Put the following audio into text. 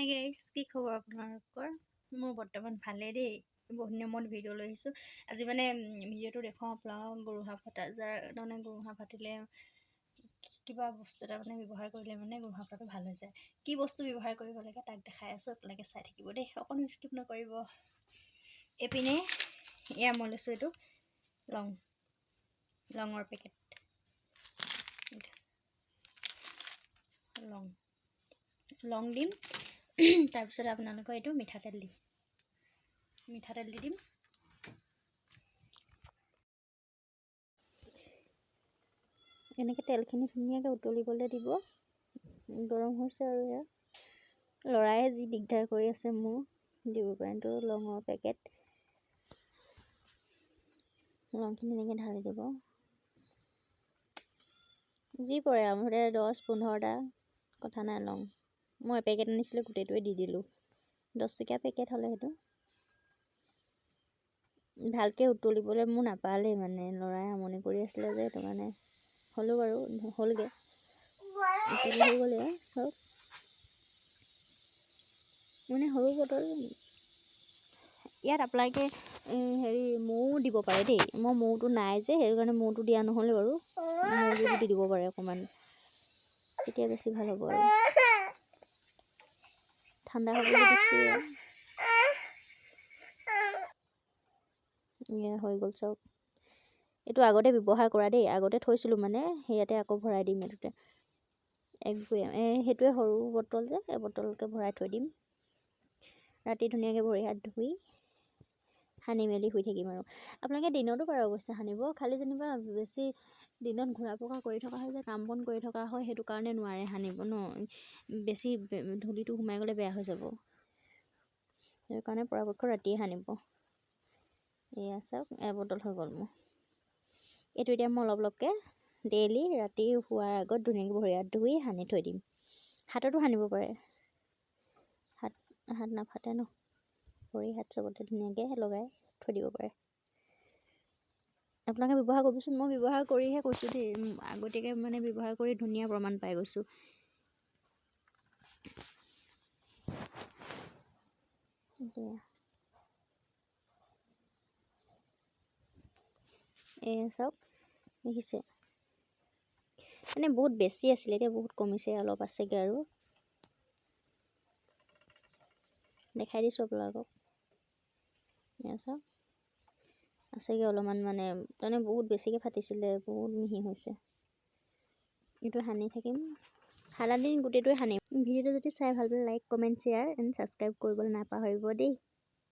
Hi guys, কি খবৰ আপোনালোকৰ? মোৰ বৰ্তমান ভালেই দেই। বহুত দিনৰ মূৰত ভিডিঅ' লৈ আহিছোঁ। আজি মানে ভিডিঅ'টো দেখুৱাওঁ আপোনালোকক গুৰুহা ফটা, যাৰ তাৰমানে গুৰুহা ফাটিলে কিবা বস্তু এটা মানে ব্যৱহাৰ কৰিলে মানে গুৰুহা ফটাটো ভাল হৈ যায়। কি বস্তু ব্যৱহাৰ কৰিব লাগে তাক দেখাই আছোঁ, আপোনালোকে চাই থাকিব দেই, অকণো স্কিপ নকৰিব। এইপিনে এয়া মই লৈছোঁ এইটো লঙৰ পেকেট, লং দিম। তাৰপিছত আপোনালোকৰ এইটো মিঠাতেল দি দিম। এনেকৈ তেলখিনি ধুনীয়াকৈ উতলিবলৈ দিব। গৰম হৈছে আৰু এয়া ল'ৰাই যি দিগদাৰ কৰি আছে মোৰ দিব পাৰিতো। লঙৰ পেকেট, লংখিনি এনেকৈ ঢালি দিব। যি পৰে আৰু মুঠতে 10-15টা কথা নাই। লং মই এপেকেট আনিছিলোঁ, গোটেইটোৱে দি দিলোঁ। 10 টকীয়া পেকেট হ'লে সেইটো ভালকৈ উতলিবলৈ মোৰ নাপালেই, মানে ল'ৰাই আমনি কৰি আছিলে যে, সেইটো কাৰণে। হ'লেও বাৰু হ'লগৈ, উতলি হৈ গ'লে চব। মানে সৰু বটল ইয়াত আপোনালোকে মৌ দিব পাৰে দেই। মই মৌটো নাই যে, সেইটো কাৰণে মৌটো দিয়া নহ'লে বাৰু। মৌটো দি দিব পাৰে অকণমান, তেতিয়া বেছি ভাল হ'ব আৰু। ঠাণ্ডা হ'বলৈ দিছোঁ। এয়া হৈ গ'ল চব। এইটো আগতে ব্যৱহাৰ কৰা দেই, আগতে থৈছিলোঁ মানে, সেয়াতে আকৌ ভৰাই দিম। এইটোতে সেইটোৱে সৰু বটল যে, এই বটলকে ভৰাই থৈ দিম। ৰাতি ধুনীয়াকৈ ভৰি হাত ধুই সানি মেলি শুই থাকিম আৰু। আপোনালোকে দিনতো পাৰে অৱশ্যে সানিব, খালি যেনিবা বেছি দিনত ঘূৰা পকা কৰি থকা হয় যে, কাম বন কৰি থকা হয়, সেইটো কাৰণে নোৱাৰে সানিব ন। বেছি ধূলিটো সোমাই গ'লে বেয়া হৈ যাব, সেইটো কাৰণে পৰাপক্ষত ৰাতিয়ে সানিব। এয়া চাওক, এবটল হৈ গ'ল মোৰ। এইটো এতিয়া মই অলপকৈ ডেইলি ৰাতি শোৱাৰ আগত ধুনীয়াকৈ ভৰি হাত ধুই সানি থৈ দিম। হাততো সানিব পাৰে, হাত নাফাটে ন। ভৰি হাত চবতে ধুনীয়াকৈ লগাই থৈ দিব পাৰে। আপোনালোকে ব্যৱহাৰ কৰিবচোন। মই ব্যৱহাৰ কৰিহে কৈছোঁ দেই, আগতীয়াকৈ মানে ব্যৱহাৰ কৰি ধুনীয়া প্ৰমাণ পাই গৈছোঁ। এয়া চাওক, দেখিছে মানে বহুত বেছি আছিলে, এতিয়া বহুত কমিছে, অলপ আছেগৈ আৰু। দেখাই দিছোঁ আপোনালোকক। এয়া চাওক, আছেগৈ অলপমান, মানে বহুত বেছিকৈ ফাটিছিলে, বহুত মিহি হৈছে। এইটো সানি থাকিম, সানা দিন গোটেইটোৱে সানিম। ভিডিঅ'টো যদি চাই ভাল পালে like, comment, share and subscribe কৰিবলৈ নাপাহৰিব দেই।